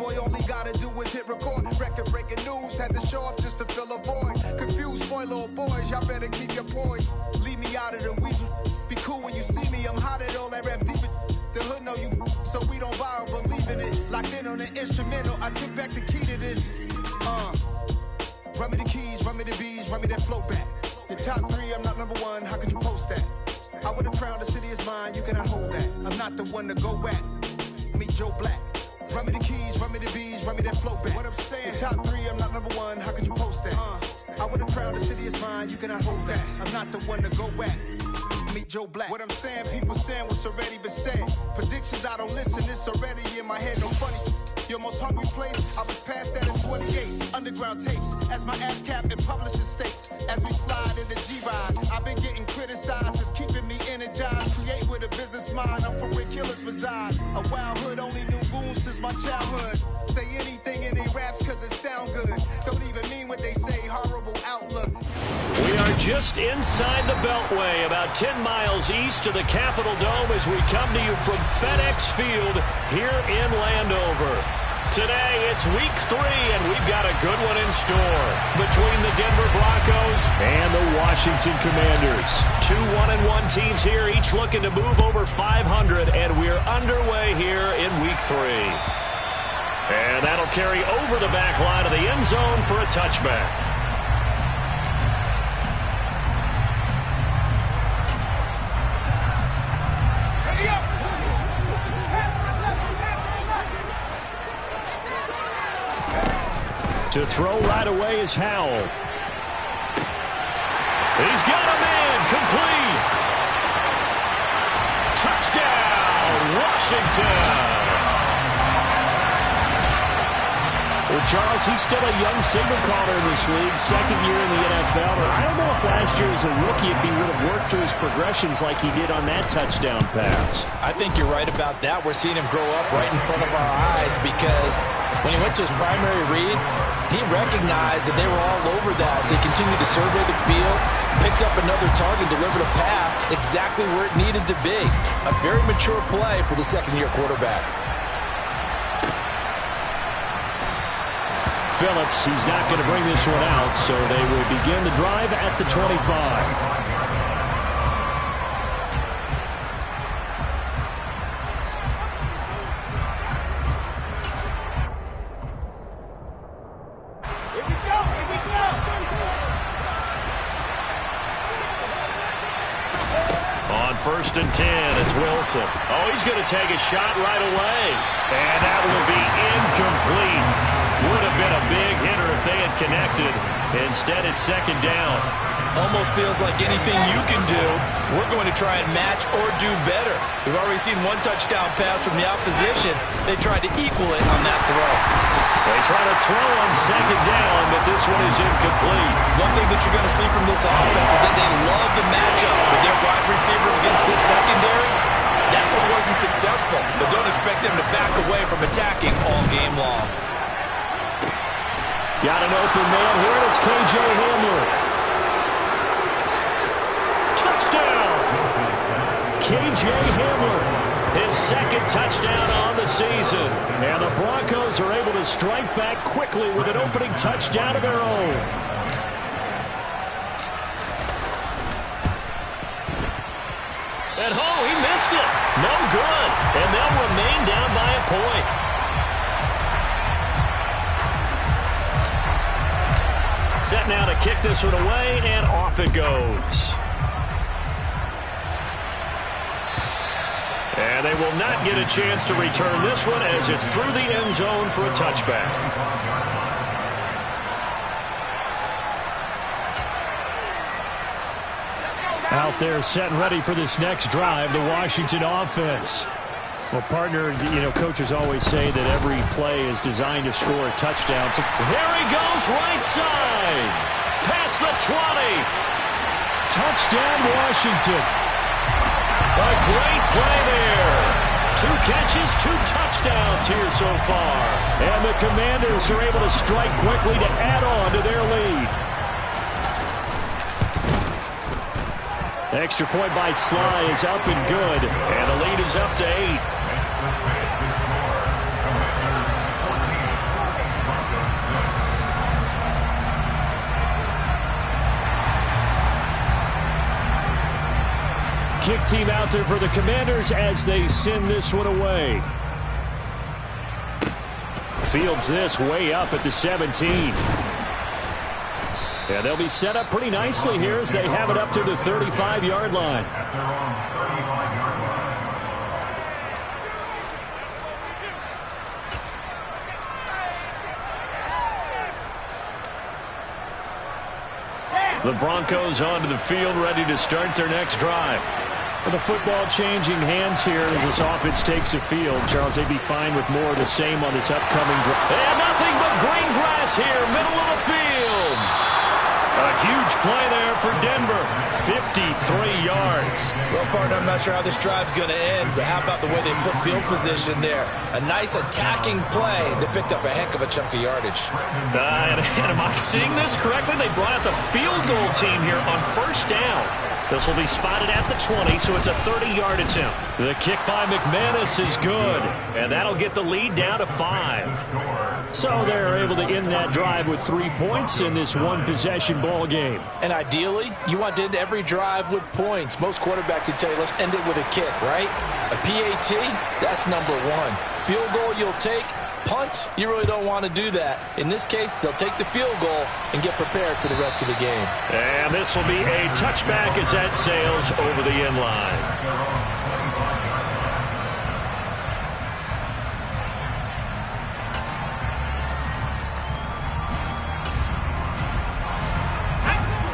boy, all he gotta do is hit record. Record-breaking news, had to show up just to fill a void. Confused, spoiler boys, y'all better keep your poise. Leave me out of the weasel. Be cool when you see me, I'm hot at all that rap deep. The hood know you, so we don't borrow, believe in it. Locked in on the instrumental, I took back the key to this. Run me the keys, run me the bees, run me that flow back. Your top 3, I'm not number 1, how could you post that? I would have crowned the city is mine, you cannot hold that. I'm not the one to go at. Meet Joe Black. Run me the keys, run me the bees, run me that flow back. What I'm saying, your top 3, I'm not number 1, how could you post that? I would have crowned the city is mine, you cannot hold that. I'm not the one to go at. Meet Joe Black. What I'm saying, people saying what's already been said. Predictions, I don't listen, it's already in my head, no funny. Your most hungry place, I was past that in 28. Underground tapes, as my ass cap in publishing states. As we slide in the G-Ride, I've been getting criticized, it's keeping me energized. Create with a business mind, I'm from where killers reside. A wild hood, only knew goons since my childhood. Say anything in they raps cause it sound good. Don't even mean what they say, horrible outlook. We are just inside the Beltway, about 10 miles east of the Capitol Dome as we come to you from FedEx Field here in Landover. Today, it's week 3, and we've got a good one in store between the Denver Broncos and the Washington Commanders. 2 1-1 teams here, each looking to move over 500, and we're underway here in week 3. And that'll carry over the back line of the end zone for a touchback. To throw right away is Howell. He's got him in. Complete. Touchdown, Washington. Well, Charles, he's still a young signal caller in this league, second year in the NFL. And I don't know if last year as a rookie if he would have worked through his progressions like he did on that touchdown pass. I think you're right about that. We're seeing him grow up right in front of our eyes because when he went to his primary read, he recognized that they were all over that as he continued to survey the field, picked up another target, delivered a pass exactly where it needed to be. A very mature play for the second-year quarterback. Phillips, he's not going to bring this one out, so they will begin the drive at the 25. First and 10, it's Wilson. Oh, he's going to take a shot right away. And that will be incomplete. Would have been a big hitter if they had connected. Instead, it's second down. Almost feels like anything you can do, we're going to try and match or do better. We've already seen one touchdown pass from the opposition. They tried to equal it on that throw. They try to throw on second down, but this one is incomplete. One thing that you're going to see from this offense is that they love the matchup with their wide receivers against this secondary. That one wasn't successful, but don't expect them to back away from attacking all game long. Got an open man here, and it's K.J. Hamler. Touchdown! K.J. Hamler. His second touchdown on the season. And the Broncos are able to strike back quickly with an opening touchdown of their own. And he missed it. No good. And they'll remain down by a point. Set now to kick this one away, and off it goes. And they will not get a chance to return this one as it's through the end zone for a touchback. Out there set and ready for this next drive, the Washington offense. Well, partner, coaches always say that every play is designed to score a touchdown. So there he goes, right side. Past the 20. Touchdown, Washington. A great play there. 2 catches, 2 touchdowns here so far. And the Commanders are able to strike quickly to add on to their lead. Extra point by Sly is up and good. And the lead is up to 8. kick team out there for the Commanders as they send this one away. Fields this way up at the 17. Yeah, they'll be set up pretty nicely here as they have it up to the 35-yard line. The Broncos onto the field, ready to start their next drive. With the football changing hands here as this offense takes the field. Charles, they'd be fine with more of the same on this upcoming drive. And nothing but green grass here, middle of the field. A huge play there for Denver. 53 yards. Well, partner, I'm not sure how this drive's going to end, but how about the way they flip field position there? A nice attacking play. They picked up a heck of a chunk of yardage. And am I seeing this correctly? They brought out the field goal team here on first down. This will be spotted at the 20, so it's a 30-yard attempt. The kick by McManus is good, and that'll get the lead down to 5. So they're able to end that drive with 3 points in this one-possession ball game. And ideally, you want to end every drive with points. Most quarterbacks would tell you, let's end it with a kick, right? A PAT, that's number one. Field goal you'll take. Punts, you really don't want to do that. In this case, they'll take the field goal and get prepared for the rest of the game. And this will be a touchback as that sails over the end line.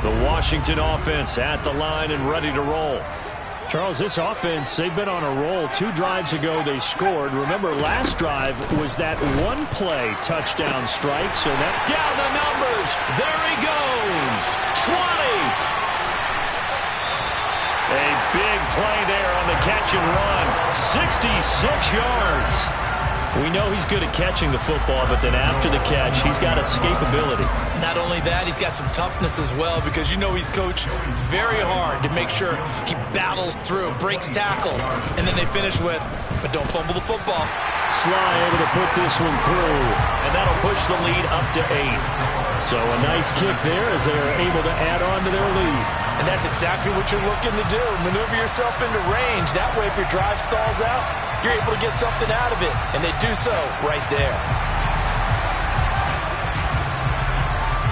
The Washington offense at the line and ready to roll. Charles, this offense, they've been on a roll. 2 drives ago, they scored. Remember, last drive was that one-play touchdown strike. So that down the numbers. There he goes. 20. A big play there on the catch and run. 66 yards. We know he's good at catching the football, but then after the catch, he's got escapability. Not only that, he's got some toughness as well, because you know he's coached very hard to make sure he battles through, breaks tackles, and then they finish with, but don't fumble the football. Sly able to put this one through, and that'll push the lead up to 8. So a nice kick there as they are able to add on to their lead. And that's exactly what you're looking to do. Maneuver yourself into range. That way, if your drive stalls out, you're able to get something out of it. And they do so right there.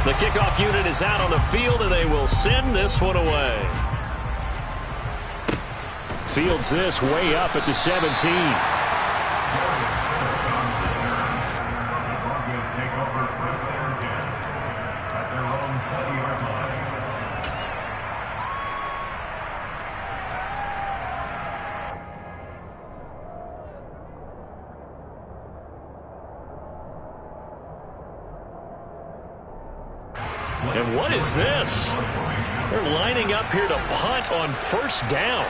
The kickoff unit is out on the field, and they will send this one away. Fields this way up at the 17. And what is this? They're lining up here to punt on first down.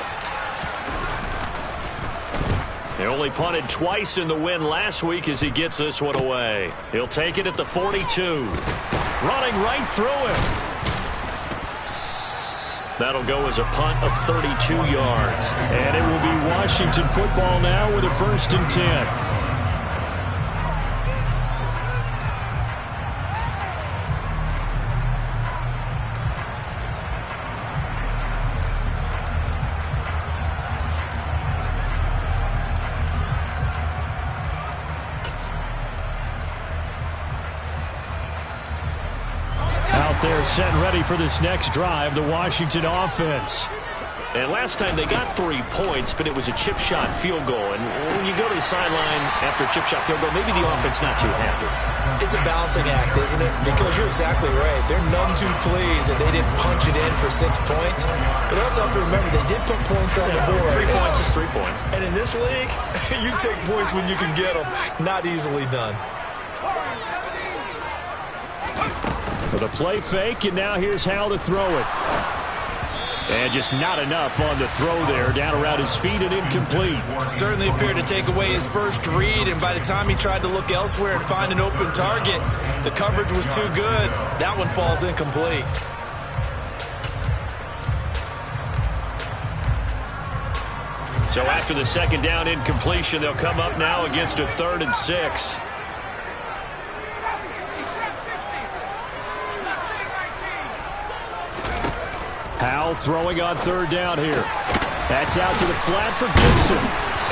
They only punted twice in the win last week as he gets this one away. He'll take it at the 42. Running right through him. That'll go as a punt of 32 yards. And it will be Washington football now with a 1st and 10. They're set and ready for this next drive, the Washington offense. And last time they got 3 points, but it was a chip shot field goal. And when you go to the sideline after a chip shot field goal, maybe the offense not too happy. It's a balancing act, isn't it? Because you're exactly right. They're none too pleased that they didn't punch it in for 6 points. But also have to remember, they did put points on the board. 3 points is 3 points. And in this league, you take points when you can get them. Not easily done. For the play fake, and now here's how to throw it. And just not enough on the throw there. Down around his feet and incomplete. Certainly appeared to take away his first read, and by the time he tried to look elsewhere and find an open target, the coverage was too good. That one falls incomplete. So after the second down incompletion, they'll come up now against a 3rd and 6. Howell throwing on 3rd down here. That's out to the flat for Gibson.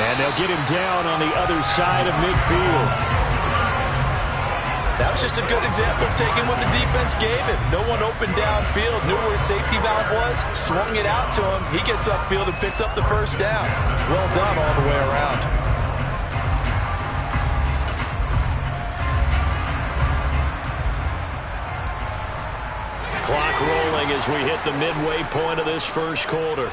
And they'll get him down on the other side of midfield. That was just a good example of taking what the defense gave him. No one open downfield, knew where his safety valve was, swung it out to him. He gets upfield and picks up the first down. Well done all the way around. Clock rolling as we hit the midway point of this first quarter.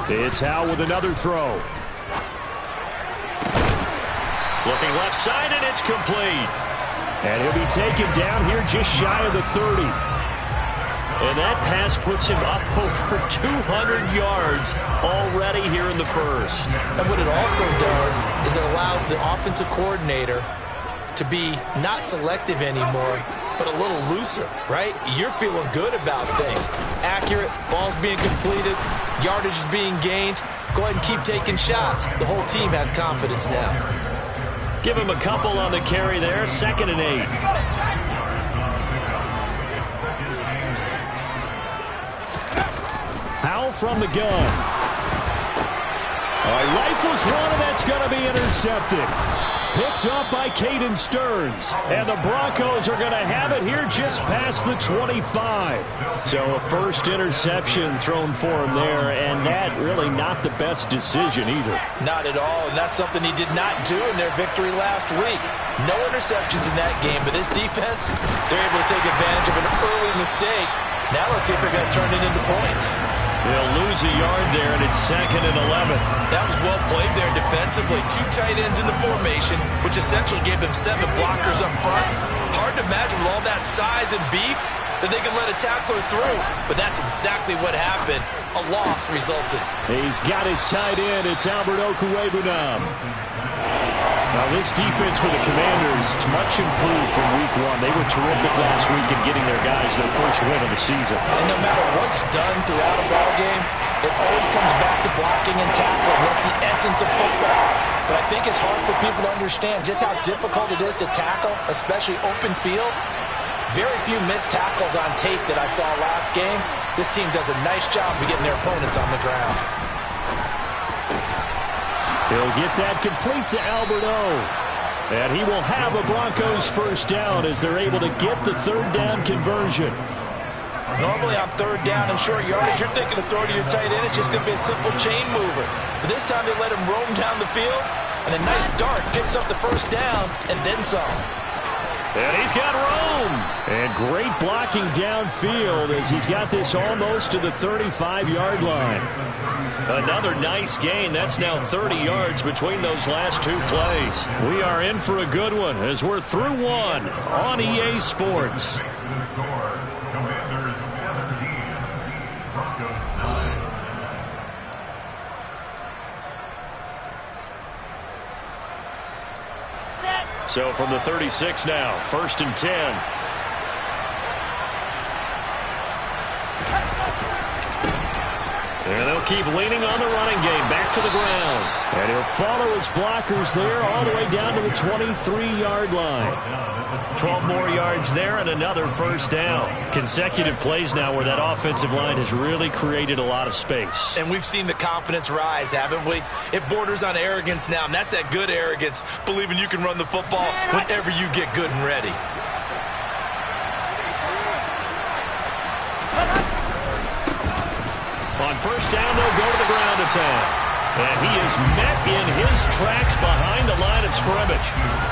It's Howe with another throw. Looking left side, and it's complete. And he'll be taken down here just shy of the 30. And that pass puts him up over 200 yards already here in the first. And what it also does is it allows the offensive coordinator to be not selective anymore, but a little looser, right? You're feeling good about things. Accurate, balls being completed, yardage is being gained. Go ahead and keep taking shots. The whole team has confidence now. Give him a couple on the carry there, 2nd and 8. Howe from the gun. Rifles one, and that's going to be intercepted. Picked up by Caden Stearns. And the Broncos are going to have it here just past the 25. So a first interception thrown for him there, and that really not the best decision either. Not at all, and that's something he did not do in their victory last week. No interceptions in that game, but this defense, they're able to take advantage of an early mistake. Now let's see if they're going to turn it into points. They'll lose a yard there, and it's 2nd and 11. That was well played there defensively. 2 tight ends in the formation, which essentially gave them 7 blockers up front. Hard to imagine with all that size and beef that they could let a tackler through. But that's exactly what happened. A loss resulted. He's got his tight end. It's Albert Okwuegbunam. Now this defense for the Commanders is much improved from week 1. They were terrific last week in getting their guys their first win of the season. And no matter what's done throughout a ball game, it always comes back to blocking and tackling. That's the essence of football. But I think it's hard for people to understand just how difficult it is to tackle, especially open field. Very few missed tackles on tape that I saw last game. This team does a nice job of getting their opponents on the ground. He'll get that complete to Albert O. And he will have a Broncos first down as they're able to get the 3rd down conversion. Normally on 3rd down and short yardage, you're thinking of throwing to your tight end. It's just going to be a simple chain mover. But this time they let him roam down the field, and a nice dart picks up the first down and then some. And he's got room. And great blocking downfield as he's got this almost to the 35-yard line. Another nice gain. That's now 30 yards between those last 2 plays. We are in for a good one as we're through 1 on EA Sports. So from the 36 now, 1st and 10. And they'll keep leaning on the running game back to the ground. And he'll follow his blockers there all the way down to the 23-yard line. 12 more yards there and another first down. Consecutive plays now where that offensive line has really created a lot of space. And we've seen the confidence rise, haven't we? It borders on arrogance now, and that's that good arrogance, believing you can run the football whenever you get good and ready. On first down, they'll go to the ground attack. And he is met in his tracks behind the line of scrimmage.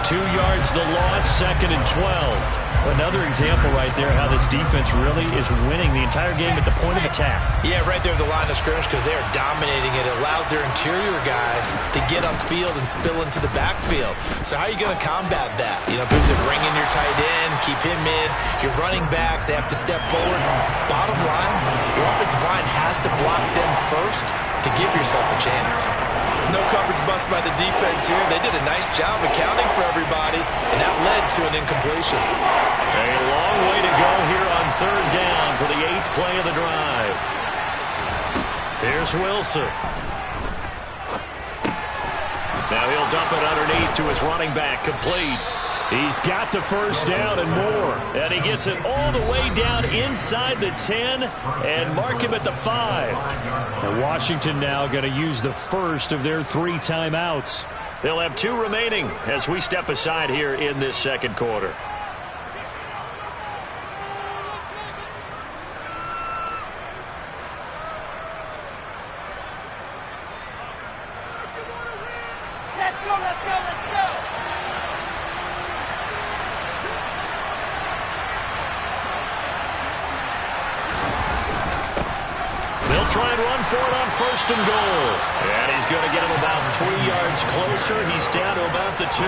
2 yards the loss, 2nd and 12. Another example right there how this defense really is winning the entire game at the point of attack. Yeah, right there at the line of scrimmage because they are dominating it. It allows their interior guys to get upfield and spill into the backfield. So how are you going to combat that? You know, because they bring in your tight end, keep him in. Your running backs, they have to step forward. Bottom line, your offensive line has to block them first to give yourself a chance. No coverage bust by the defense here. They did a nice job accounting for everybody, and that led to an incompletion. A long way to go here on 3rd down for the 8th play of the drive. Here's Wilson. Now he'll dump it underneath to his running back, complete. He's got the first down and more. And he gets it all the way down inside the 10 and mark him at the 5. And Washington now going to use the first of their 3 timeouts. They'll have 2 remaining as we step aside here in this second quarter. Try and run for it on first and goal. And he's going to get him about 3 yards closer. He's down to about the 2.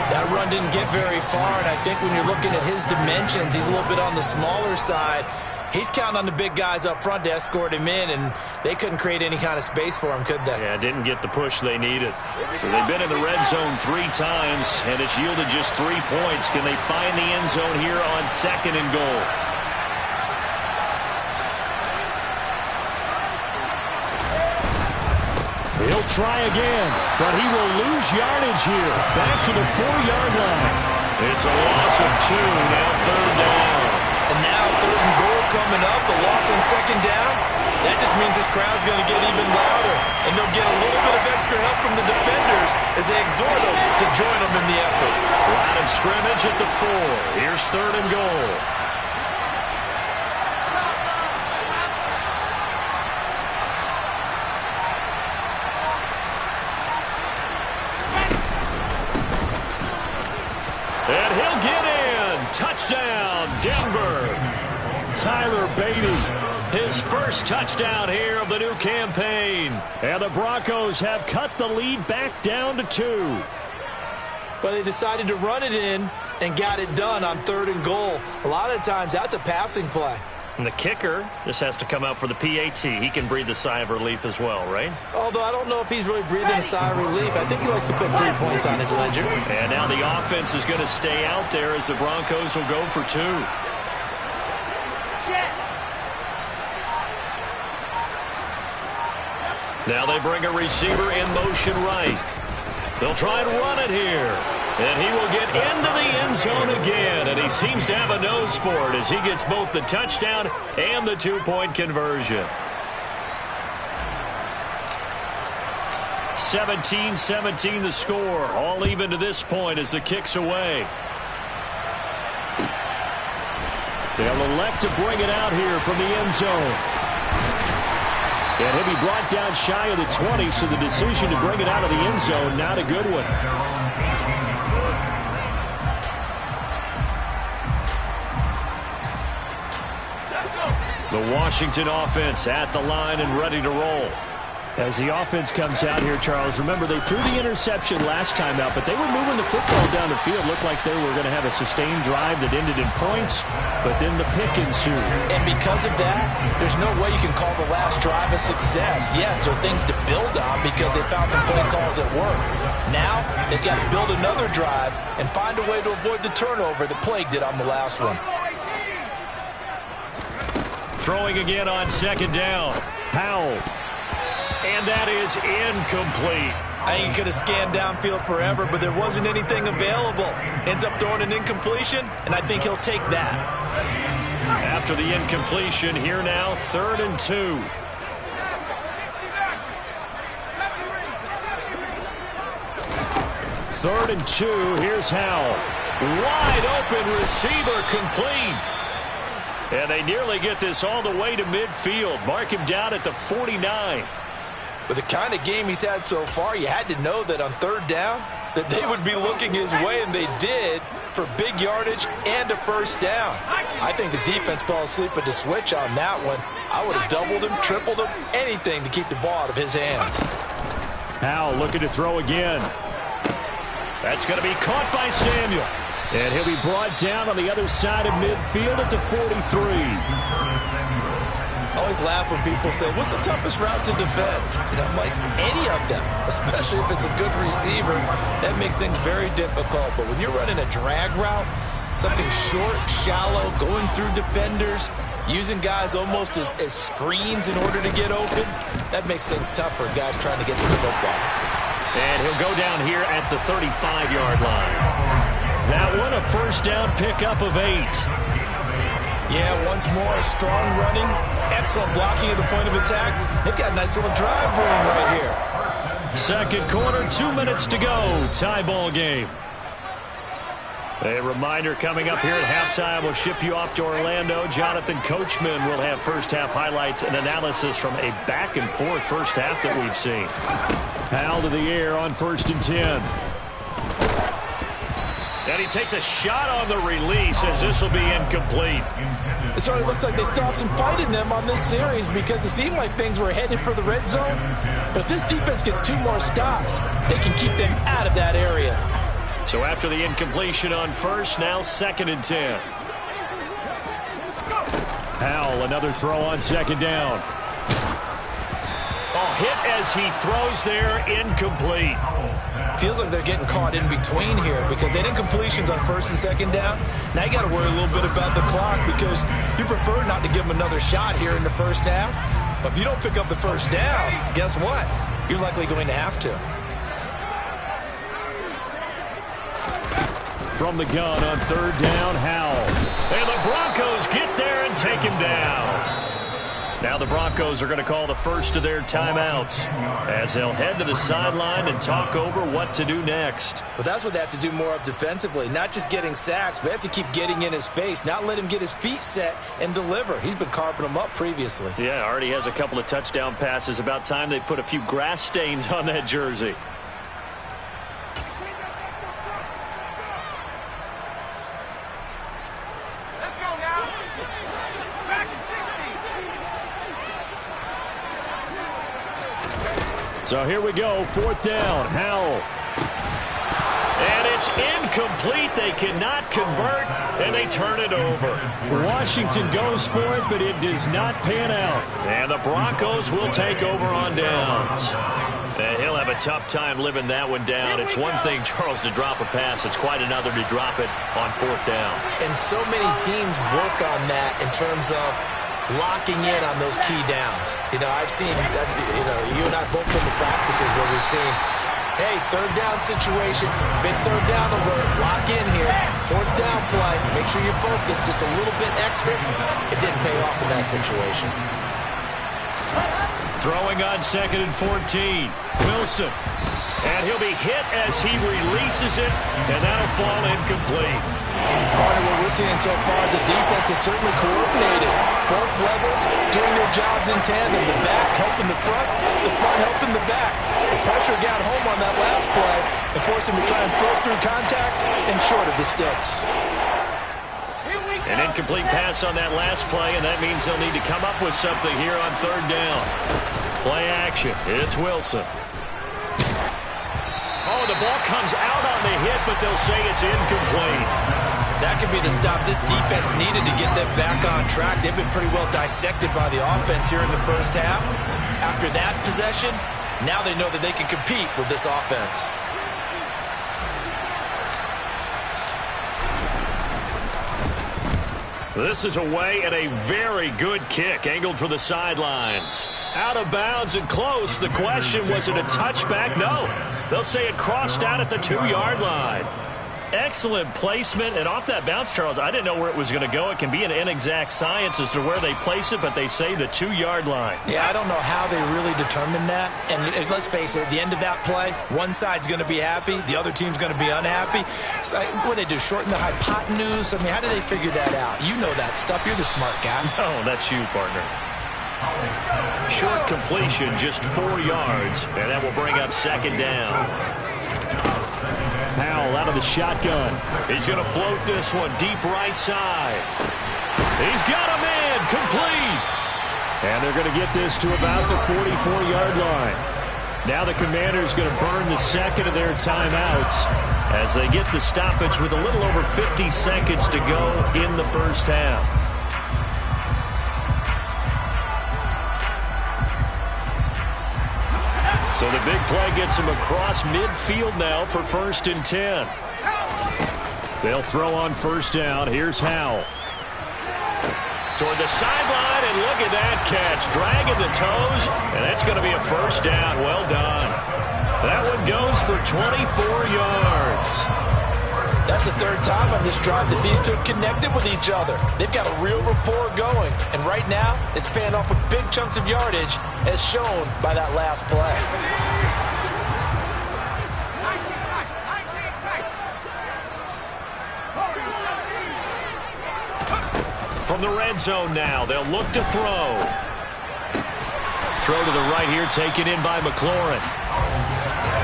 That run didn't get very far, and I think when you're looking at his dimensions, he's a little bit on the smaller side. He's counting on the big guys up front to escort him in, and they couldn't create any kind of space for him, could they? Yeah, didn't get the push they needed. So they've been in the red zone 3 times, and it's yielded just 3 points. Can they find the end zone here on second and goal? He'll try again, but he will lose yardage here. Back to the 4-yard line. It's a loss of 2, now third down. And now third and goal coming up, the loss on second down. That just means this crowd's going to get even louder, and they'll get a little bit of extra help from the defenders as they exhort them to join them in the effort. Line of scrimmage at the 4. Here's third and goal. And he'll get in. Touchdown, Denver. Tyler Beatty, his first touchdown here of the new campaign. And the Broncos have cut the lead back down to 2. Well, they decided to run it in and got it done on third and goal. A lot of times that's a passing play. And the kicker just has to come out for the PAT. He can breathe a sigh of relief as well, right? Although I don't know if he's really breathing a sigh of relief. I think he likes to put 3 points on his ledger. And now the offense is going to stay out there as the Broncos will go for 2. Now they bring a receiver in motion right. They'll try and run it here. And he will get into the end zone again. And he seems to have a nose for it as he gets both the touchdown and the 2-point conversion. 17-17 the score. All even to this point as the kick's away. They'll elect to bring it out here from the end zone. And he'll be brought down shy of the 20, so the decision to bring it out of the end zone, not a good one. The Washington offense at the line and ready to roll. As the offense comes out here, Charles, remember they threw the interception last time out, but they were moving the football down the field. Looked like they were going to have a sustained drive that ended in points, but then the pick ensued. And because of that, there's no way you can call the last drive a success. Yes, there are things to build on because they found some play calls at work. Now they've got to build another drive and find a way to avoid the turnover that plagued it on the last one. Throwing again on second down. Powell. And that is incomplete. I think he could have scanned downfield forever, but there wasn't anything available. Ends up throwing an incompletion, and I think he'll take that. After the incompletion, here now, 3rd and 2. Third and 2, here's Howell. Wide open receiver complete. And they nearly get this all the way to midfield. Mark him down at the 49. With the kind of game he's had so far, you had to know that on third down that they would be looking his way, and they did, for big yardage and a first down. I think the defense fell asleep at the switch on that one. I would have doubled him, tripled him, anything to keep the ball out of his hands. Howell looking to throw again. That's going to be caught by Samuel. And he'll be brought down on the other side of midfield at the 43. I always laugh when people say, what's the toughest route to defend? And I'm like, any of them, especially if it's a good receiver. That makes things very difficult. But when you're running a drag route, something short, shallow, going through defenders, using guys almost as screens in order to get open, that makes things tough for guys trying to get to the football. And he'll go down here at the 35-yard line. That one, a first down pickup of 8. Yeah, once more, strong running, excellent blocking at the point of attack. They've got a nice little drive brewing right here. Second quarter, 2 minutes to go. Tie ball game. A reminder coming up here at halftime. We'll ship you off to Orlando. Jonathan Coachman will have first-half highlights and analysis from a back-and-forth first half that we've seen. Howell to the air on 1st and 10. And he takes a shot on the release as this will be incomplete. It certainly looks like they still have some fight in them on this series because it seemed like things were headed for the red zone. But if this defense gets 2 more stops, they can keep them out of that area. So after the incompletion on first, now 2nd and 10. Howell, another throw on 2nd down. Oh, hit as he throws there, incomplete. Feels like they're getting caught in between here because they didn't completions on 1st and 2nd down. Now you got to worry a little bit about the clock because you prefer not to give them another shot here in the first half. But if you don't pick up the first down, guess what? You're likely going to have to. From the gun on 3rd down, Howell. And the Broncos get there and take him down. Now the Broncos are going to call the first of their timeouts as they'll head to the sideline and talk over what to do next. Well, that's what they have to do more of defensively, not just getting sacks, but they have to keep getting in his face, not let him get his feet set and deliver. He's been carving them up previously. Yeah, already has a couple of touchdown passes. About time they put a few grass stains on that jersey. So here we go, 4th down, Howell. And it's incomplete. They cannot convert, and they turn it over. Washington goes for it, but it does not pan out. And the Broncos will take over on downs. And he'll have a tough time living that one down. It's one thing, Charles, to drop a pass. It's quite another to drop it on 4th down. And so many teams work on that in terms of locking in on those key downs. You know, I've seen, you and I both been to practices where we've seen, hey, 3rd down situation, big 3rd down alert, lock in here, 4th down play, make sure you're focused just a little bit extra. It didn't pay off in that situation. Throwing on 2nd and 14, Wilson. And he'll be hit as he releases it, and that'll fall incomplete. Partner, what we're seeing so far is the defense is certainly coordinated. Both levels doing their jobs in tandem. The back helping the front helping the back. The pressure got home on that last play and forced him to try and throw through contact and short of the sticks. An incomplete pass on that last play, and that means they'll need to come up with something here on 3rd down. Play action. It's Wilson. Oh, the ball comes out on the hit, but they'll say it's incomplete. That could be the stop this defense needed to get them back on track. They've been pretty well dissected by the offense here in the first half. After that possession, now they know that they can compete with this offense. This is away and a very good kick, angled for the sidelines. Out of bounds and close. The question, was it a touchback? No. They'll say it crossed out at the 2-yard line. Excellent placement, and off that bounce, Charles, I didn't know where it was going to go. It can be an inexact science as to where they place it, but they say the 2-yard line. Yeah, I don't know how they really determined that. And let's face it, at the end of that play, one side's going to be happy, the other team's going to be unhappy. So, what do they do, shorten the hypotenuse? I mean, how do they figure that out? You know that stuff. You're the smart guy. Oh, that's you, partner. Short completion, just 4 yards, and that will bring up 2nd down. Howell out of the shotgun. He's going to float this one deep right side. He's got a man, complete. And they're going to get this to about the 44-yard line. Now the Commanders going to burn the second of their timeouts as they get the stoppage with a little over 50 seconds to go in the first half. So the big play gets him across midfield now for 1st and 10. They'll throw on 1st down. Here's Howell. Toward the sideline, and look at that catch. Dragging the toes, and that's going to be a 1st down. Well done. That one goes for 24 yards. That's the third time on this drive that these two have connected with each other. They've got a real rapport going, and right now it's paying off with big chunks of yardage, as shown by that last play. From the red zone now, they'll look to throw. Throw to the right here, taken in by McLaurin.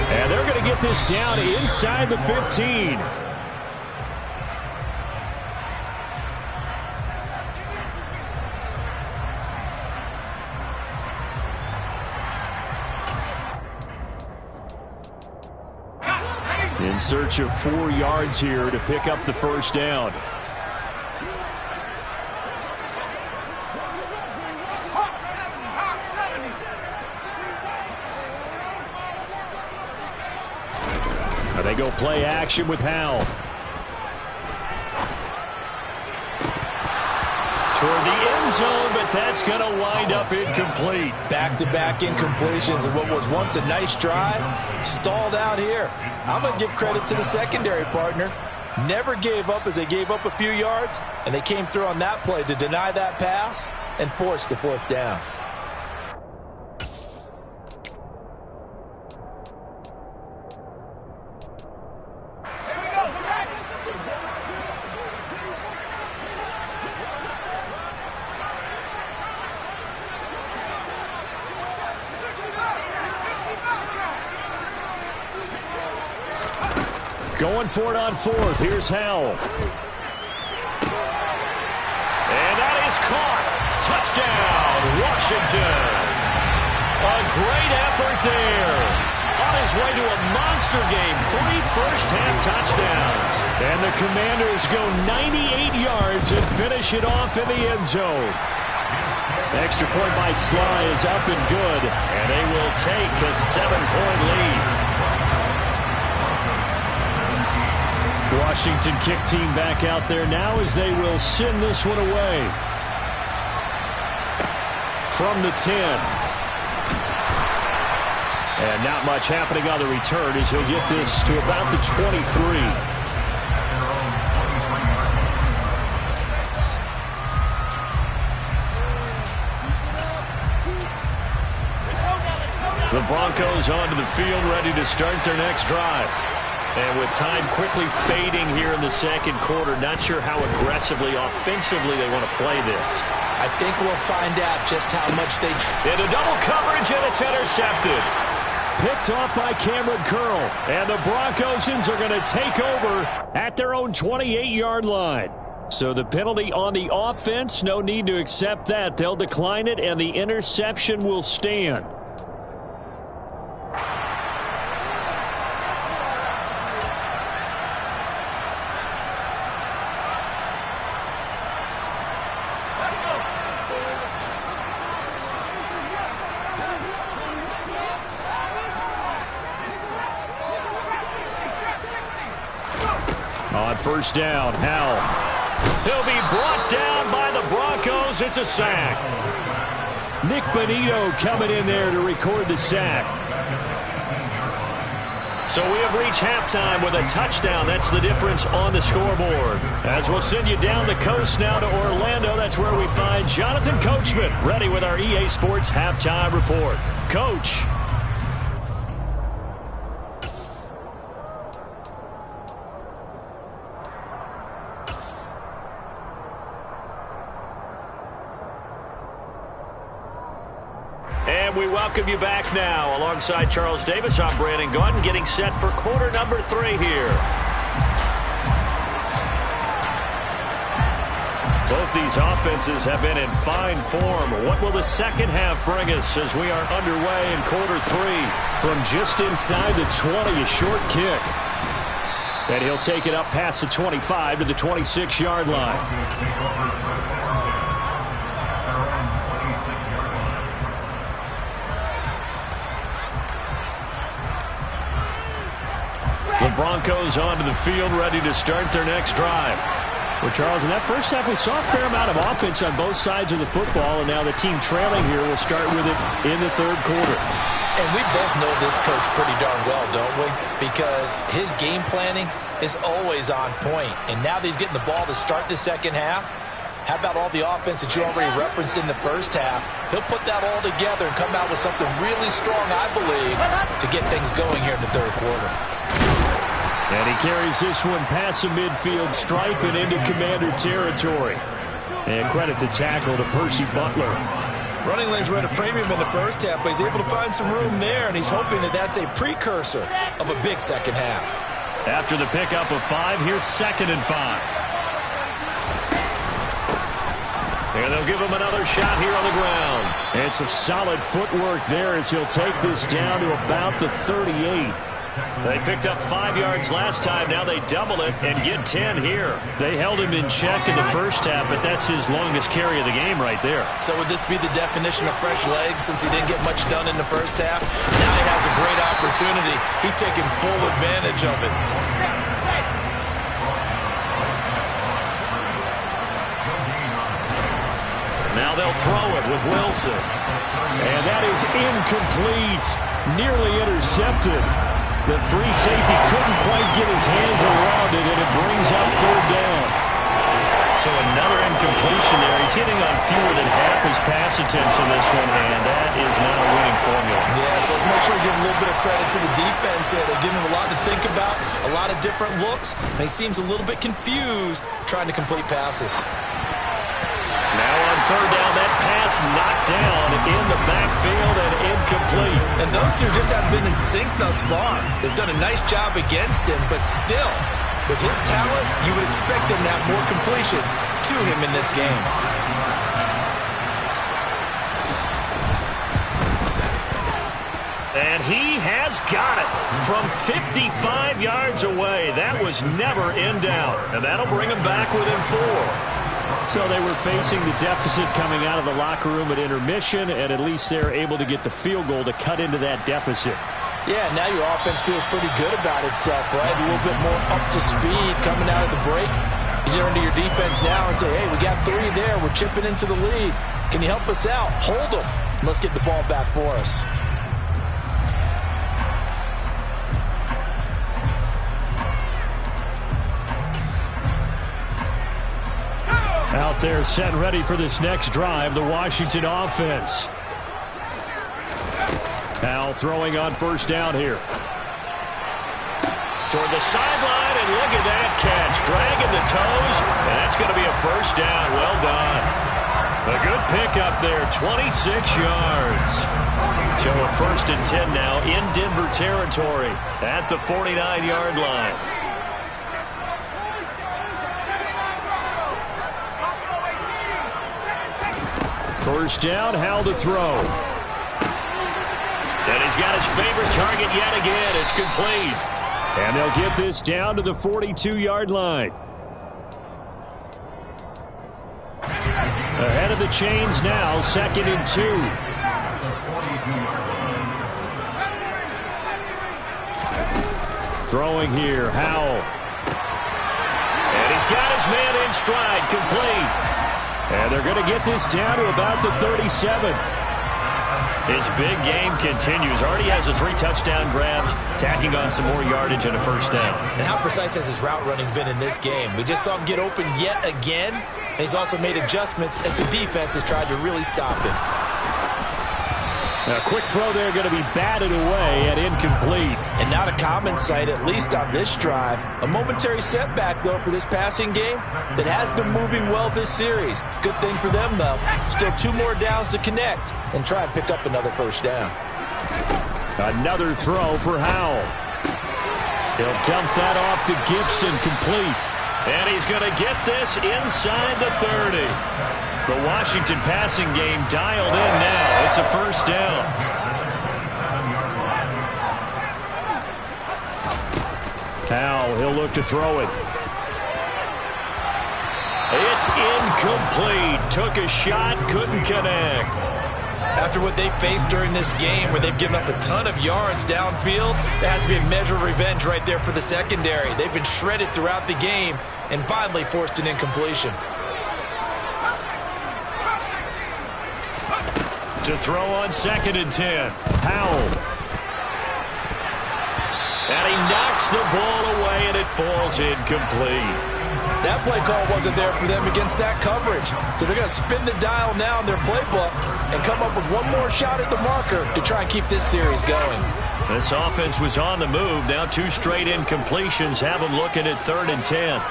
And they're going to get this down inside the 15. In search of 4 yards here to pick up the first down. They go play action with Howell. Toward the end zone, but that's going to wind up incomplete. Back-to-back incompletions of what was once a nice drive, stalled out here. I'm going to give credit to the secondary partner. Never gave up as they gave up a few yards, and they came through on that play to deny that pass and force the fourth down. Going for it on fourth. Here's Howell. And that is caught. Touchdown, Washington. A great effort there. On his way to a monster game. 3 first-half touchdowns. And the Commanders go 98 yards and finish it off in the end zone. Extra point by Sly is up and good. And they will take a 7-point lead. Washington kick team back out there now as they will send this one away. From the 10. And not much happening on the return as he'll get this to about the 23. The Broncos onto the field, ready to start their next drive. And with time quickly fading here in the second quarter, not sure how aggressively, offensively they want to play this. I think we'll find out just how much they... Into double coverage, and it's intercepted. Picked off by Cameron Curl. And the Broncosians are going to take over at their own 28-yard line. So the penalty on the offense, no need to accept that. They'll decline it, and the interception will stand. On first down, Howell. He'll be brought down by the Broncos. It's a sack. Nick Bonito coming in there to record the sack. So we have reached halftime with a touchdown. That's the difference on the scoreboard. As we'll send you down the coast now to Orlando, that's where we find Jonathan Coachman, ready with our EA Sports halftime report. Coach. And we welcome you back now. Alongside Charles Davis, I'm Brandon Gaudin, getting set for quarter number 3 here. Both these offenses have been in fine form. What will the second half bring us as we are underway in quarter 3? From just inside the 20, a short kick. And he'll take it up past the 25 to the 26-yard line. The Broncos onto the field, ready to start their next drive. Well, Charles, in that first half, we saw a fair amount of offense on both sides of the football, and now the team trailing here will start with it in the third quarter. And we both know this coach pretty darn well, don't we? Because his game planning is always on point. And now that he's getting the ball to start the second half, how about all the offense that you already referenced in the first half? He'll put that all together and come out with something really strong, I believe, to get things going here in the third quarter. And he carries this one past the midfield stripe and into Commander territory. And credit the tackle to Percy Butler. Running lanes were at a premium in the first half, but he's able to find some room there, and he's hoping that that's a precursor of a big second half. After the pickup of 5, here's 2nd and 5. And they'll give him another shot here on the ground. And some solid footwork there as he'll take this down to about the 38. They picked up 5 yards last time. Now they double it and get 10 here. They held him in check in the first half, but that's his longest carry of the game right there. So would this be the definition of fresh legs since he didn't get much done in the first half? Now he has a great opportunity. He's taking full advantage of it. Now they'll throw it with Wilson. And that is incomplete. Nearly intercepted. The free safety couldn't quite get his hands around it, and it brings up 3rd down. So another incompletion there. He's hitting on fewer than half his pass attempts in this one, and that is not a winning formula. Yeah, so let's make sure we give a little bit of credit to the defense here. They're giving him a lot to think about, a lot of different looks, and he seems a little bit confused trying to complete passes. Now on 3rd down, that pass knocked down in the backfield and incomplete. And those two just haven't been in sync thus far. They've done a nice job against him, but still, with his talent, you would expect him to have more completions to him in this game. And he has got it from 55 yards away. That was never in doubt. And that'll bring him back within 4. So they were facing the deficit coming out of the locker room at intermission, and at least they're able to get the field goal to cut into that deficit. Yeah, now your offense feels pretty good about itself, right? A little bit more up to speed coming out of the break. You turn to your defense now and say, hey, we got 3 there. We're chipping into the lead. Can you help us out? Hold them. Let's get the ball back for us. Out there set and ready for this next drive, the Washington offense. Now throwing on 1st down here. Toward the sideline, and look at that catch. Dragging the toes, and that's going to be a 1st down. Well done. A good pickup there, 26 yards. So a 1st and 10 now in Denver territory at the 49-yard line. 1st down, Howell to throw. And he's got his favorite target yet again. It's complete. And they'll get this down to the 42-yard line. Ahead of the chains now, 2nd and 2. Throwing here, Howell. And he's got his man in stride, complete. And they're going to get this down to about the 37. His big game continues. Already has the 3 touchdown grabs, tacking on some more yardage and a 1st down. And how precise has his route running been in this game? We just saw him get open yet again, and he's also made adjustments as the defense has tried to really stop him. A quick throw there going to be batted away and incomplete. And not a common sight, at least on this drive. A momentary setback, though, for this passing game that has been moving well this series. Good thing for them, though. Still 2 more downs to connect and try and pick up another 1st down. Another throw for Howell. He'll dump that off to Gibson, complete. And he's going to get this inside the 30. The Washington passing game dialed in now. It's a 1st down. Howell, he'll look to throw it. It's incomplete. Took a shot, couldn't connect. After what they faced during this game where they've given up a ton of yards downfield, there has to be a measure of revenge right there for the secondary. They've been shredded throughout the game and finally forced an incompletion. To throw on 2nd and 10. Howell. And he knocks the ball away, and it falls incomplete. That play call wasn't there for them against that coverage. So they're going to spin the dial now in their playbook and come up with one more shot at the marker to try and keep this series going. This offense was on the move. Now 2 straight incompletions have them looking at 3rd and 10.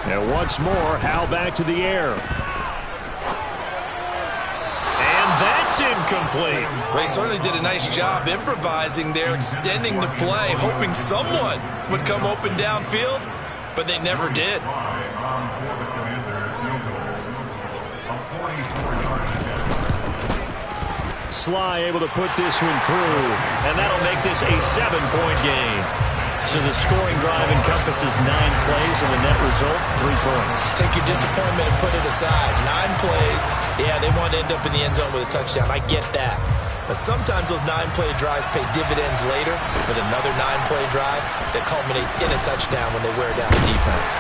And once more, Howell back to the air. And that's incomplete. They certainly did a nice job improvising there, extending the play, hoping someone would come open downfield, but they never did. Sly able to put this one through, and that'll make this a 7-point game. So the scoring drive encompasses 9 plays, and the net result, 3 points. Take your disappointment and put it aside. 9 plays. Yeah, they want to end up in the end zone with a touchdown. I get that. But sometimes those 9-play drives pay dividends later with another 9-play drive that culminates in a touchdown when they wear down the defense.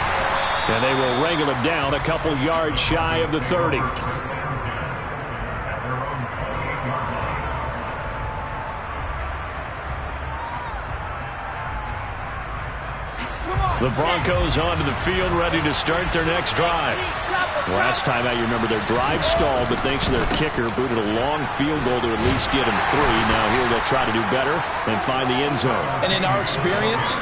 And they will wrangle him down a couple yards shy of the 30. The Broncos onto the field, ready to start their next drive. Last time out, you remember their drive stalled, but thanks to their kicker, booted a long field goal to at least get them 3. Now here they'll try to do better and find the end zone. And in our experience,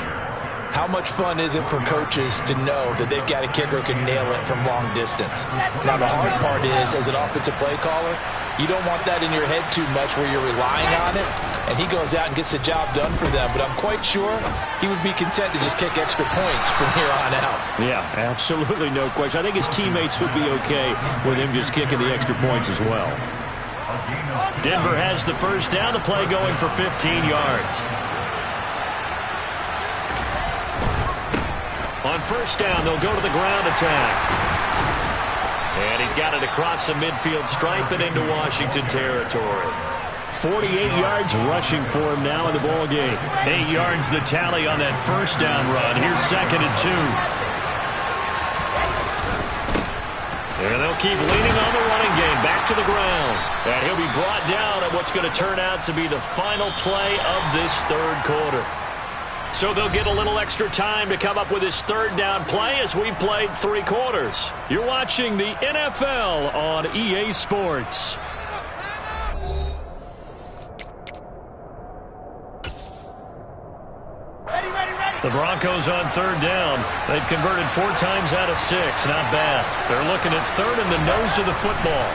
how much fun is it for coaches to know that they've got a kicker who can nail it from long distance? Now the hard part is, as an offensive play caller, you don't want that in your head too much where you're relying on it, and he goes out and gets the job done for them. But I'm quite sure he would be content to just kick extra points from here on out. Yeah, absolutely no question. I think his teammates would be okay with him just kicking the extra points as well. Denver has the first down, the play going for 15 yards. On first down, they'll go to the ground attack. And he's got it across the midfield stripe and into Washington territory. 48 yards rushing for him now in the ball game. 8 yards the tally on that first down run. Here's 2nd and 2. And they'll keep leaning on the running game. Back to the ground. And he'll be brought down at what's going to turn out to be the final play of this 3rd quarter. So they'll get a little extra time to come up with his 3rd down play as we've played 3 quarters. You're watching the NFL on EA Sports. The Broncos on 3rd down. They've converted 4 times out of 6. Not bad. They're looking at 3rd in the nose of the football.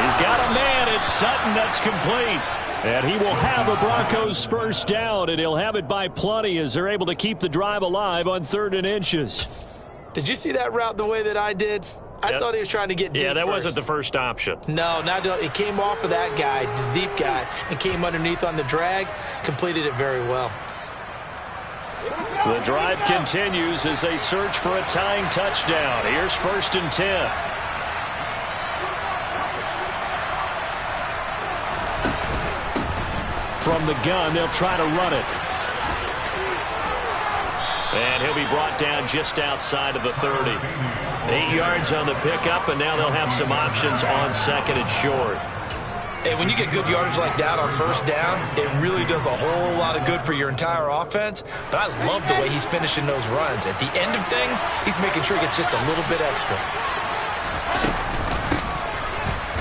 He's got a man. It's Sutton. That's complete. And he will have a Broncos first down, and he'll have it by plenty as they're able to keep the drive alive on 3rd and inches. Did you see that route the way that I did? I thought he was trying to get deep. Yeah, that first. wasn't the first option. No, it came off of that guy, the deep guy, and came underneath on the drag, completed it very well. The drive continues as they search for a tying touchdown. Here's 1st and 10. From the gun, they'll try to run it. And he'll be brought down just outside of the 30. 8 yards on the pickup, and now they'll have some options on 2nd and short. Hey, when you get good yardage like that on first down, it really does a whole lot of good for your entire offense. But I love the way he's finishing those runs. At the end of things, he's making sure he gets just a little bit extra.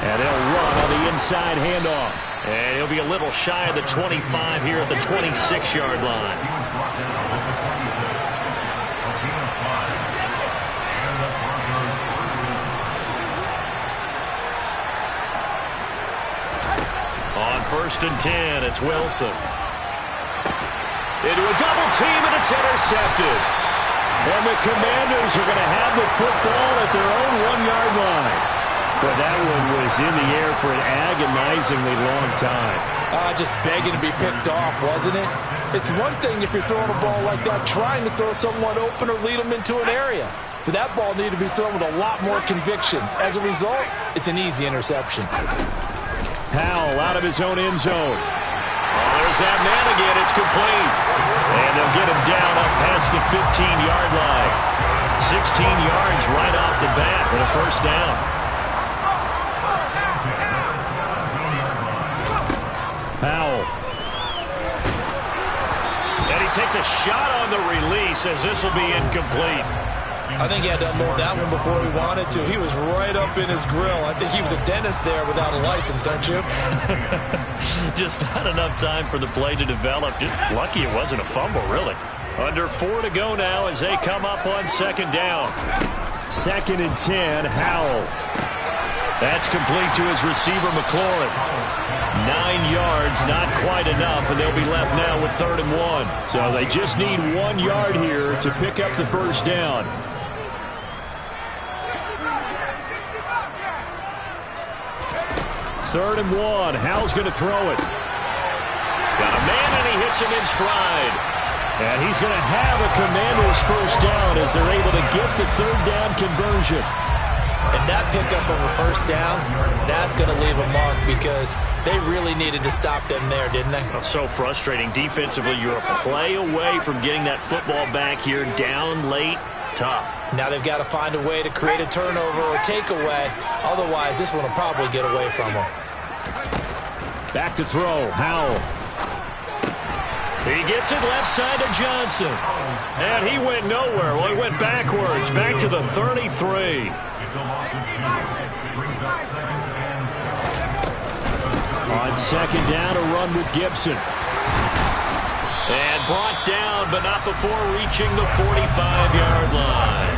And they'll run on the inside handoff. And he'll be a little shy of the 25 here at the 26-yard line. On 1st and 10, it's Wilson. Into a double team, and it's intercepted. And the Commanders are going to have the football at their own 1-yard line. But that one was in the air for an agonizingly long time. Just begging to be picked off, wasn't it? It's one thing if you're throwing a ball like that, trying to throw someone open or lead them into an area. But that ball needed to be thrown with a lot more conviction. As a result, it's an easy interception. Howell out of his own end zone. Oh, there's that man again. It's complete. And they'll get him down up past the 15-yard line. 16 yards right off the bat and a first down. Powell. And he takes a shot on the release as this will be incomplete. I think he had to unload that one before he wanted to. He was right up in his grill. I think he was a dentist there without a license, don't you? Just not enough time for the play to develop. Just lucky it wasn't a fumble, really. Under 4 to go now as they come up on second down. 2nd and 10, Howell. That's complete to his receiver, McLaurin. 9 yards, not quite enough, and they'll be left now with 3rd and 1. So they just need 1 yard here to pick up the first down. Third and 1. Howell's going to throw it. Got a man, and he hits him in stride. And he's going to have a Commanders first down as they're able to get the 3rd down conversion. And that pickup of a first down, that's going to leave a mark because they really needed to stop them there, didn't they? Oh, so frustrating. Defensively, you're a play away from getting that football back here down late. Tough. Now they've got to find a way to create a turnover or takeaway. Otherwise, this one will probably get away from them. Back to throw. Howell. He gets it left side to Johnson. And he went nowhere. Well, he went backwards. Back to the 33. On second down, a run with Gibson. And brought down, but not before reaching the 45-yard line.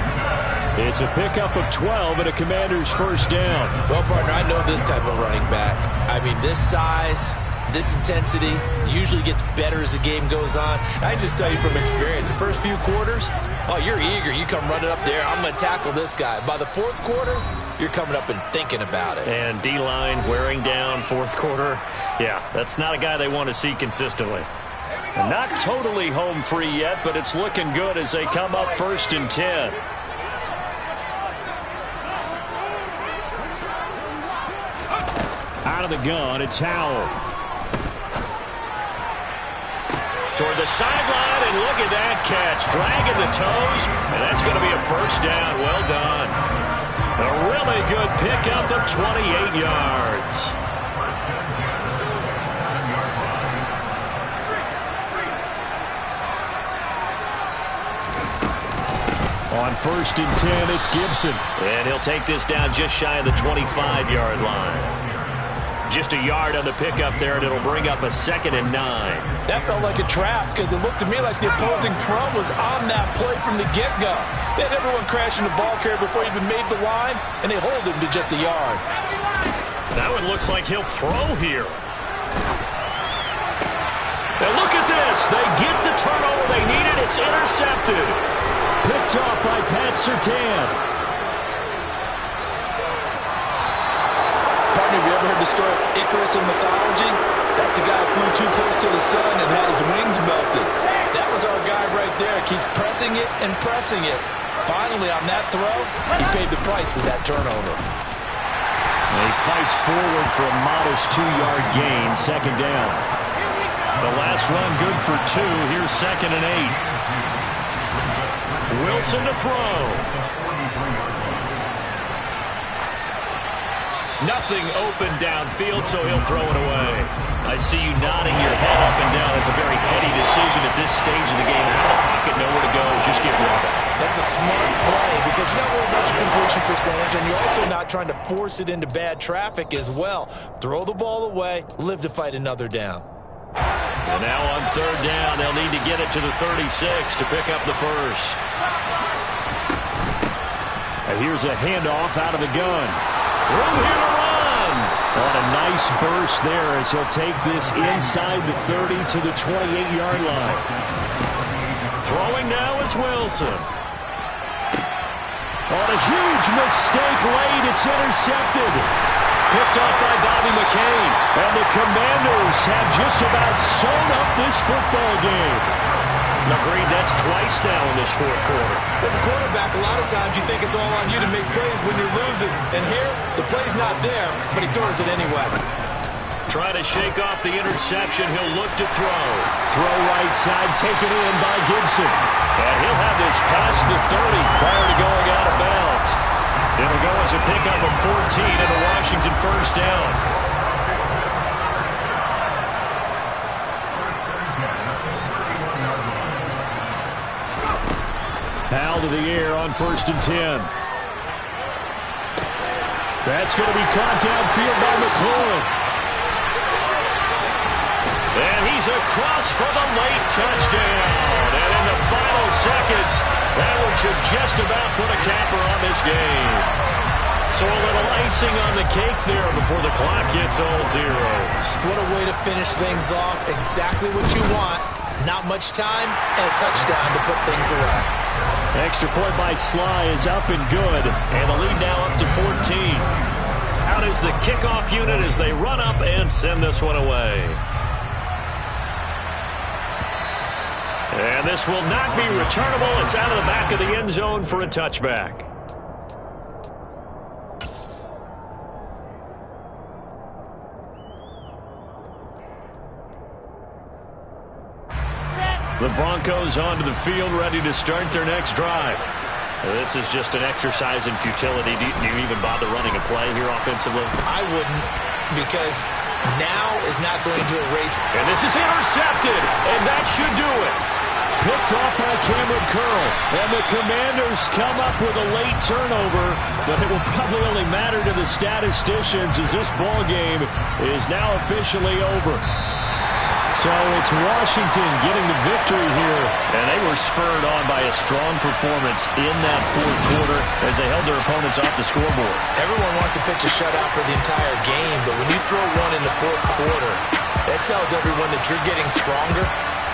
It's a pickup of 12 and a Commander's first down. Well, partner, I know this type of running back. I mean, this size, this intensity usually gets better as the game goes on. I can just tell you from experience, the first few quarters, oh, you're eager. You come running up there, I'm going to tackle this guy. By the 4th quarter, you're coming up and thinking about it. And D-line wearing down 4th quarter. Yeah, that's not a guy they want to see consistently. And not totally home free yet, but it's looking good as they come up 1st and 10. Out of the gun, it's Howell. Toward the sideline, and look at that catch. Dragging the toes, and that's going to be a first down. Well done. A really good pickup of 28 yards. On 1st and 10, it's Gibson. And he'll take this down just shy of the 25-yard line. Just a yard on the pickup there, and it'll bring up a 2nd and 9. That felt like a trap because it looked to me like the opposing front was on that play from the get-go. They had everyone crashing the ball carrier before he even made the line, and they hold him to just a yard. That one looks like he'll throw here. And look at this. They get the turnover they needed. It's intercepted. Picked off by Pat Surtain. Partner, have you ever heard the story of Icarus in mythology? That's the guy who flew too close to the sun and had his wings melted. That was our guy right there. Keeps pressing it and pressing it. Finally, on that throw, he paid the price with that turnover. And he fights forward for a modest 2-yard gain, 2nd down. The last run good for 2. Here's 2nd and 8. Wilson to throw. Nothing open downfield, so he'll throw it away. I see you nodding your head up and down. It's a very heady decision at this stage of the game. Out of the pocket, nowhere to go. Just get rid of it. That's a smart play because you're not worried about your completion percentage, and you're also not trying to force it into bad traffic as well. Throw the ball away, live to fight another down. And now on 3rd down, they'll need to get it to the 36 to pick up the first. And here's a handoff out of the gun. Room here to run. On a nice burst there as he'll take this inside the 30 to the 28-yard line. Throwing now is Wilson. On a huge mistake late, it's intercepted. Picked off by Bobby McCain. And the Commanders have just about sewn up this football game. Agreed, that's twice now in this 4th quarter. As a quarterback, a lot of times you think it's all on you to make plays when you're losing. And here, the play's not there, but he throws it anyway. trying to shake off the interception. He'll look to throw. Throw right side, taken in by Gibson. And he'll have this past the 30 prior to going out of bounds. It'll go as a pickup of 14 and a Washington first down. Foul to the air on 1st and 10. That's going to be caught downfield by McLaurin. And he's across for the late touchdown. And in the final seconds, that one should just about put a capper on this game. So a little icing on the cake there before the clock hits all zeros. What a way to finish things off. Exactly what you want. Not much time and a touchdown to put things away. Extra point by Sly is up and good. And the lead now up to 14. Out is the kickoff unit as they run up and send this one away. And this will not be returnable. It's out of the back of the end zone for a touchback. The Broncos onto the field, ready to start their next drive. This is just an exercise in futility. Do you even bother running a play here offensively? I wouldn't, because now is not going to erase. And this is intercepted, and that should do it. Picked off by Cameron Curl, and the Commanders come up with a late turnover, but it will probably only matter to the statisticians as this ball game is now officially over. So it's Washington getting the victory here. And they were spurred on by a strong performance in that fourth quarter as they held their opponents off the scoreboard. Everyone wants to pitch a shutout for the entire game, but when you throw one in the fourth quarter, that tells everyone that you're getting stronger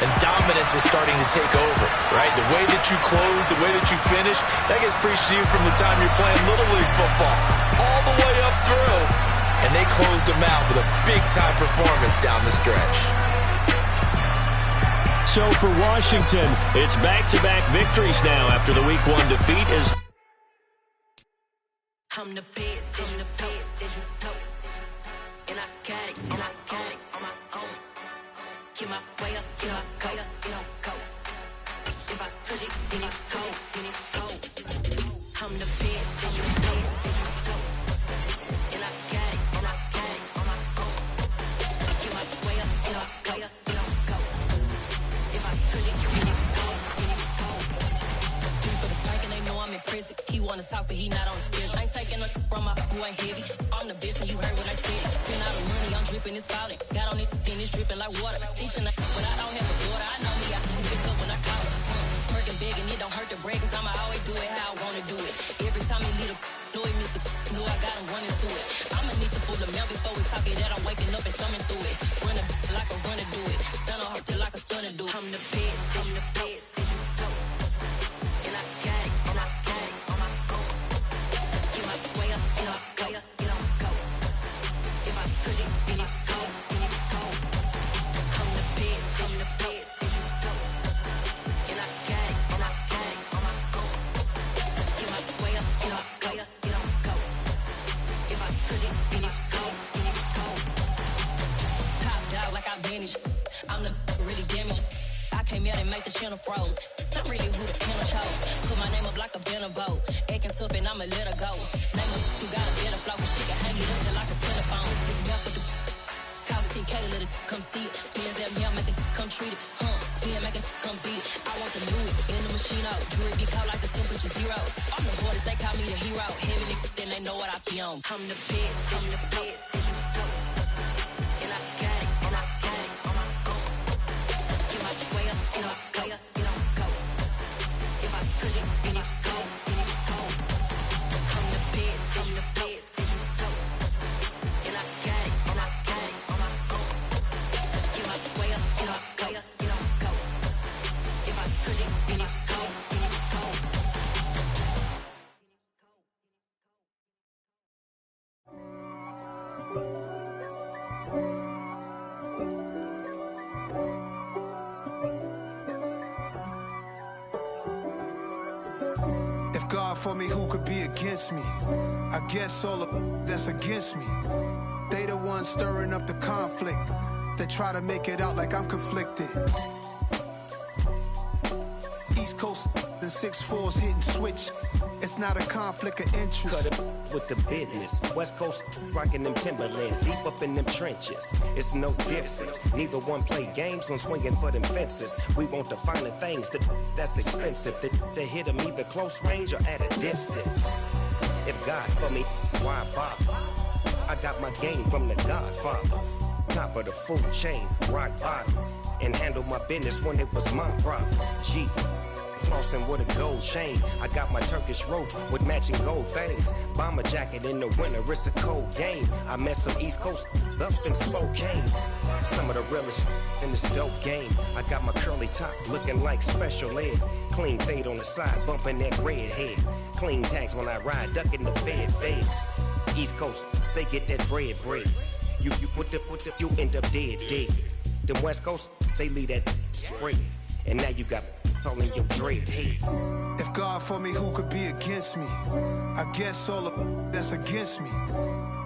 and dominance is starting to take over, right? The way that you close, the way that you finish, that gets preached to you from the time you're playing Little League football all the way up through. And they closed them out with a big-time performance down the stretch. So for Washington, it's back-to-back victories now after the Week 1 defeat. I'm the best, and you know, and I got it, on my own. Get my way up, get my go, go. If I touch it, then it's cold, I'm the best, and you know, and I got it, on my own. Get my way up, get my go. He wanna talk, but he not on the schedule. I ain't taking a from my boy heavy. I'm the bitch, and you heard what I said. Spend all the money, I'm dripping, it's falling. Got on it, then it's dripping like water. Teaching but I don't have a daughter. I know me, I can pick up when I call it. Working big, and it don't hurt to break, cause I'ma always do it how I wanna do it. Every time he lead know he missed know I got him running to it. I'ma need to pull the mail before we talk it that I'm waking up and thumbing through it. Running like a runner do it. Stun on her till like a stunner do it. I'm the best, and you the best, and you know. And I got it, and I got it. I'm the really damaged. I came out and make the channel froze. I'm really who the panel chose. Put my name up like a banner boat. Acting tough and I'ma let her go. Name her who got a better flow, cause she can hang it up till like a telephone. Cost 10K to let it come see it. Pins that me, I make it come treat it. Spin, make it come beat it. I want the new in the machine out. Jewelry be cold like the temperature zero. I'm the hardest, they call me the hero. Heavy then they know what I be on. I'm the best, I'm the best, and you know. And I got it, and I got it on my own. Get my way up, and I go, go. If I touch it, then it's cold, I'm the best, and you the best, and you know. And I got it, and I got it on my own. Get my way up, and I go, go. If I touch it, then it's cold, God for me, who could be against me? I guess all of that's against me. They the ones stirring up the conflict. They try to make it out like I'm conflicted. East Coast and 6'4's hitting switch. It's not a conflict of interest. Cut it with the business. West Coast rocking them Timberlands, deep up in them trenches. It's no difference. Neither one play games when swinging for them fences. We want the finer things that's expensive. They hit them either close range or at a distance. If God for me, why bother? I got my game from the Godfather. Top of the food chain, rock bottom. And handle my business when it was my problem. G. Flossing with a gold chain. I got my Turkish rope with matching gold things. Bomber jacket in the winter, it's a cold game. I met some East Coast up in Spokane. Some of the realest in this dope game. I got my curly top looking like special ed. Clean fade on the side, bumping that red head. Clean tags when I ride, ducking the feds. East Coast, they get that bread. You end up dead. Then West Coast, they leave that spread. And now you got all in your dread head. If God for me, who could be against me? I guess all of that's against me.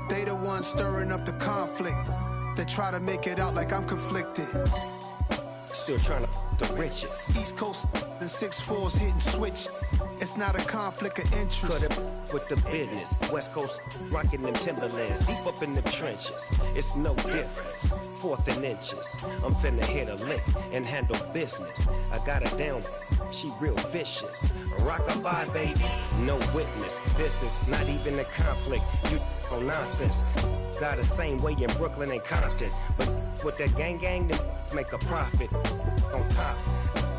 They the ones stirring up the conflict. They try to make it out like I'm conflicted. Still trying to the riches. East Coast and 6'4's hitting switch. It's not a conflict of interest. Cut it with the business. West Coast rocking them Timberlands, deep up in the trenches. It's no difference. 4th and inches. I'm finna hit a lick and handle business. I got her down, she real vicious. Rock-a-bye, baby, no witness. This is not even a conflict. You on nonsense. Got the same way in Brooklyn and Compton. But with that gang, then make a profit. On top,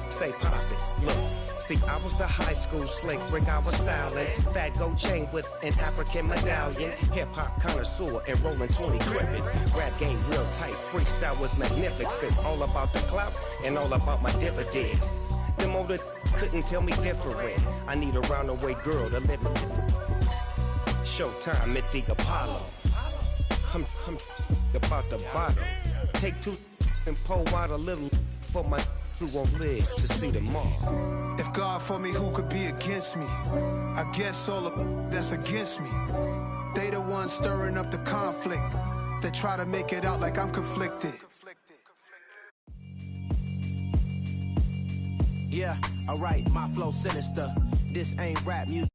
stay poppin'. Look. See, I was the high school slick Rick, I was styling. Fat gold chain with an African medallion. Hip-hop connoisseur and rolling 20 crippin'. Rap game real tight, freestyle was magnificent. All about the clout and all about my dividends. Them older couldn't tell me different. I need a roundaway girl to live with. Showtime at the Apollo. I'm about the bottle. Take 2 and pour out a little for my who won't live to see tomorrow. If God for me, who could be against me? I guess all of that's against me. They the ones stirring up the conflict. They try to make it out like I'm conflicted. Yeah, alright, my flow sinister. This ain't rap music.